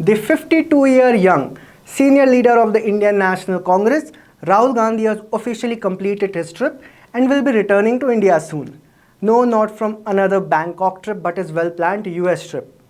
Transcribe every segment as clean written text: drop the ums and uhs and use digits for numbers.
The 52-year young senior leader of the Indian National Congress, Rahul Gandhi, has officially completed his trip and will be returning to India soon. No, not from another Bangkok trip, but his well-planned US trip.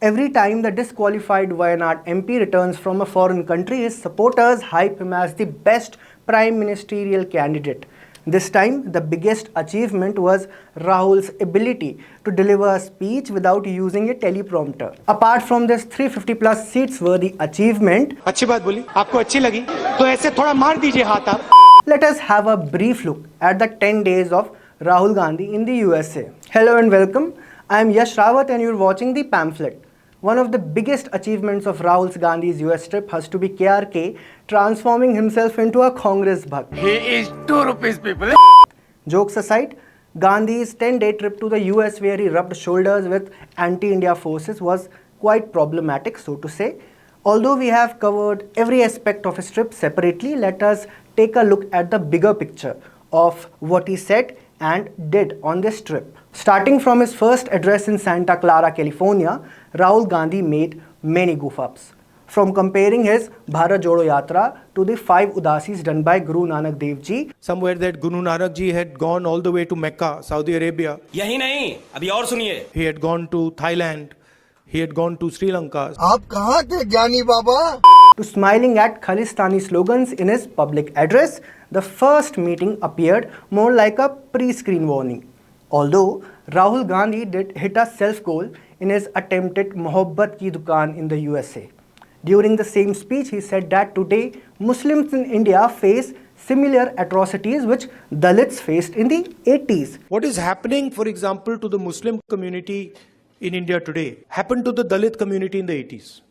Every time the disqualified Wayanad MP returns from a foreign country, his supporters hype him as the best prime ministerial candidate. This time, the biggest achievement was Rahul's ability to deliver a speech without using a teleprompter. Apart from this, 350 plus seats were the achievement. अच्छी बात बोली, आपको अच्छी लगी, तो ऐसे थोड़ा मार दीजिए हाथ आप. Let us have a brief look at the 10 days of Rahul Gandhi in the USA. Hello and welcome. I am Yash Rawat and you are watching the Pamphlet. One of the biggest achievements of Rahul Gandhi's US trip has to be KRK transforming himself into a Congress bhakt. He is 2 rupees people. Jokes aside, Gandhi's 10-day trip to the US where he rubbed shoulders with anti-India forces was quite problematic, so to say. Although we have covered every aspect of his trip separately, let us take a look at the bigger picture of what he said and did on this trip. Starting from his first address in Santa Clara, California, Rahul Gandhi made many goof-ups. From comparing his Bharat Jodo Yatra to the 5 Udasis done by Guru Nanak Dev Ji. Somewhere that Guru Nanak Ji had gone all the way to Mecca, Saudi Arabia. यही नहीं, अभी और सुनिए. He had gone to Thailand. He had gone to Sri Lanka. आप कहाँ थे ज्ञानी बाबा? To smiling at Khalistani slogans in his public address, the first meeting appeared more like a pre-screen warning. Although Rahul Gandhi did hit a self-goal in his attempted Mohabbat Ki Dukaan in the USA. During the same speech, he said that today Muslims in India face similar atrocities which Dalits faced in the 80s. What is happening, for example, to the Muslim community in India today happened to the Dalit community in the 80s.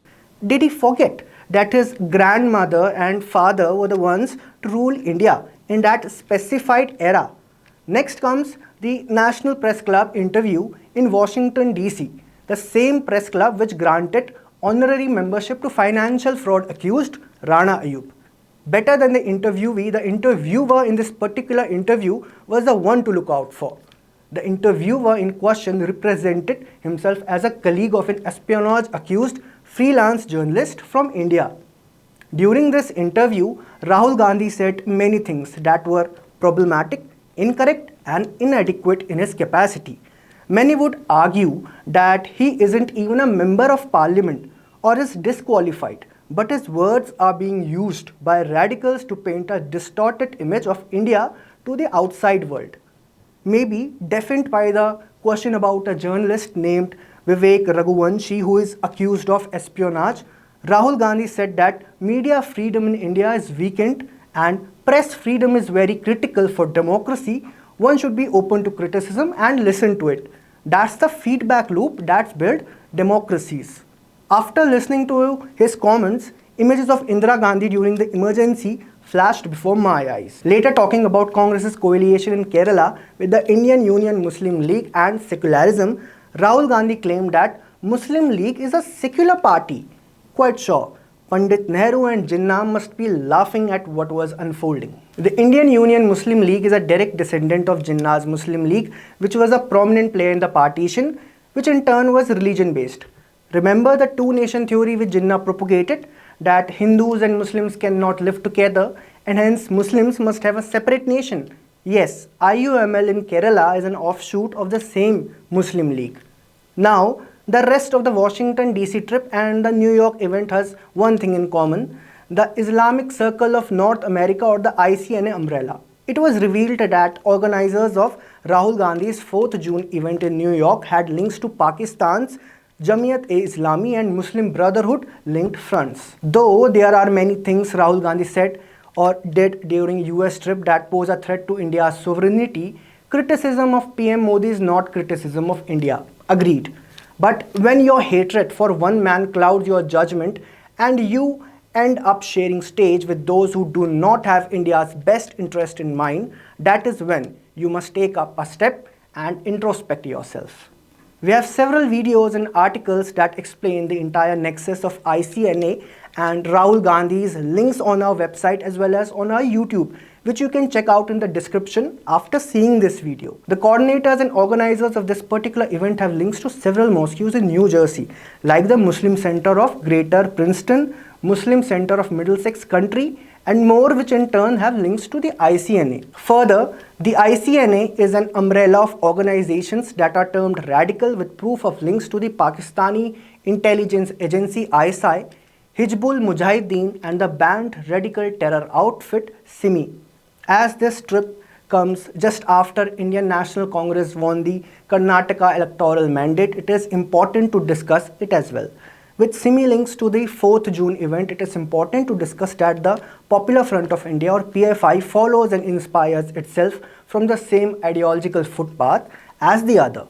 Did he forget that his grandmother and father were the ones to rule India in that specified era? Next comes the National Press Club interview in Washington, D.C., the same press club which granted honorary membership to financial fraud accused Rana Ayub. Better than the interviewee, the interviewer in this particular interview was the one to look out for. The interviewer in question represented himself as a colleague of an espionage accused freelance journalist from India. During this interview, Rahul Gandhi said many things that were problematic, incorrect and inadequate in his capacity. Many would argue that he isn't even a member of parliament or is disqualified, but his words are being used by radicals to paint a distorted image of India to the outside world. Maybe deafened by the question about a journalist named Vivek Raghuvanshi who is accused of espionage, Rahul Gandhi said that media freedom in India is weakened and press freedom is very critical for democracy. One should be open to criticism and listen to it. That's the feedback loop that's built democracies. After listening to his comments, images of Indira Gandhi during the emergency flashed before my eyes. Later, talking about Congress's coalition in Kerala with the Indian Union Muslim League and secularism, Rahul Gandhi claimed that Muslim League is a secular party. Quite sure, Pandit Nehru and Jinnah must be laughing at what was unfolding. The Indian Union Muslim League is a direct descendant of Jinnah's Muslim League, which was a prominent player in the partition, which in turn was religion-based. Remember the two-nation theory which Jinnah propagated, that Hindus and Muslims cannot live together and hence Muslims must have a separate nation. Yes, IUML in Kerala is an offshoot of the same Muslim League. Now, the rest of the Washington DC trip and the New York event has one thing in common: the Islamic Circle of North America, or the ICNA umbrella. It was revealed that organizers of Rahul Gandhi's 4th June event in New York had links to Pakistan's Jamaat-e-Islami and Muslim Brotherhood linked fronts. Though there are many things Rahul Gandhi said or did during US trip that pose a threat to India's sovereignty, criticism of PM Modi is not criticism of India. Agreed. But when your hatred for one man clouds your judgment and you end up sharing stage with those who do not have India's best interest in mind, that is when you must take up a step and introspect yourself. We have several videos and articles that explain the entire nexus of ICNA and Rahul Gandhi's links on our website as well as on our YouTube, which you can check out in the description after seeing this video. The coordinators and organizers of this particular event have links to several mosques in New Jersey, like the Muslim Center of Greater Princeton, Muslim Center of Middlesex County, and more, which in turn have links to the ICNA. Further, the ICNA is an umbrella of organizations that are termed radical with proof of links to the Pakistani intelligence agency ISI, Hizbul Mujahideen, and the banned radical terror outfit SIMI. As this trip comes just after Indian National Congress won the Karnataka electoral mandate, it is important to discuss it as well. With SIMI links to the 4th June event, it is important to discuss that the Popular Front of India, or PFI, follows and inspires itself from the same ideological footpath as the other.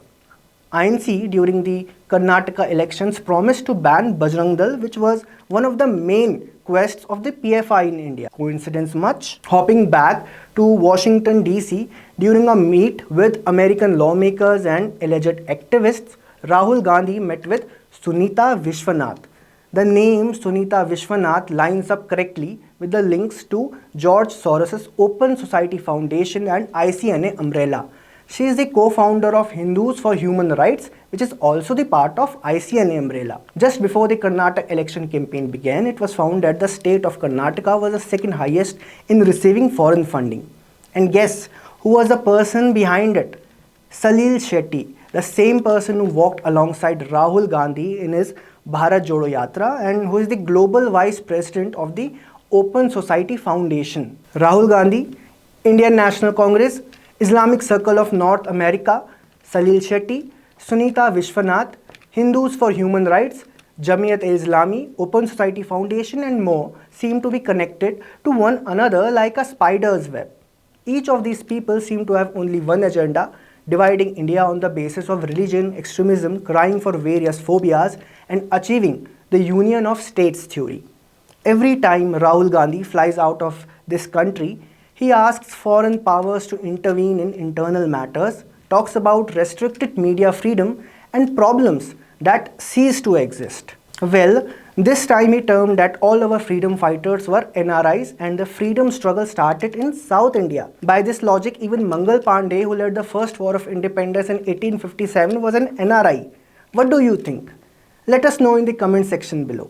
INC during the Karnataka elections promised to ban Bajrang Dal, which was one of the main quests of the PFI in India. Coincidence much? Hopping back to Washington DC, during a meet with American lawmakers and alleged activists, Rahul Gandhi met with Sunita Vishwanath. The name Sunita Vishwanath lines up correctly with the links to George Soros' Open Society Foundation and ICNA umbrella. She is the co-founder of Hindus for Human Rights, which is also the part of ICNA umbrella. Just before the Karnataka election campaign began, it was found that the state of Karnataka was the second highest in receiving foreign funding. And guess who was the person behind it? Salil Shetty, the same person who walked alongside Rahul Gandhi in his Bharat Jodo Yatra and who is the global vice president of the Open Society Foundation. Rahul Gandhi, Indian National Congress, Islamic Circle of North America, Salil Shetty, Sunita Vishwanath, Hindus for Human Rights, Jamaat-e-Islami, Open Society Foundation, and more seem to be connected to one another like a spider's web. Each of these people seem to have only one agenda: dividing India on the basis of religion, extremism, crying for various phobias, and achieving the union of states theory. Every time Rahul Gandhi flies out of this country, he asks foreign powers to intervene in internal matters, talks about restricted media freedom and problems that cease to exist. Well, this time he termed that all our freedom fighters were NRIs and the freedom struggle started in South India. By this logic, even Mangal Pandey, who led the first war of independence in 1857, was an NRI. What do you think? Let us know in the comment section below.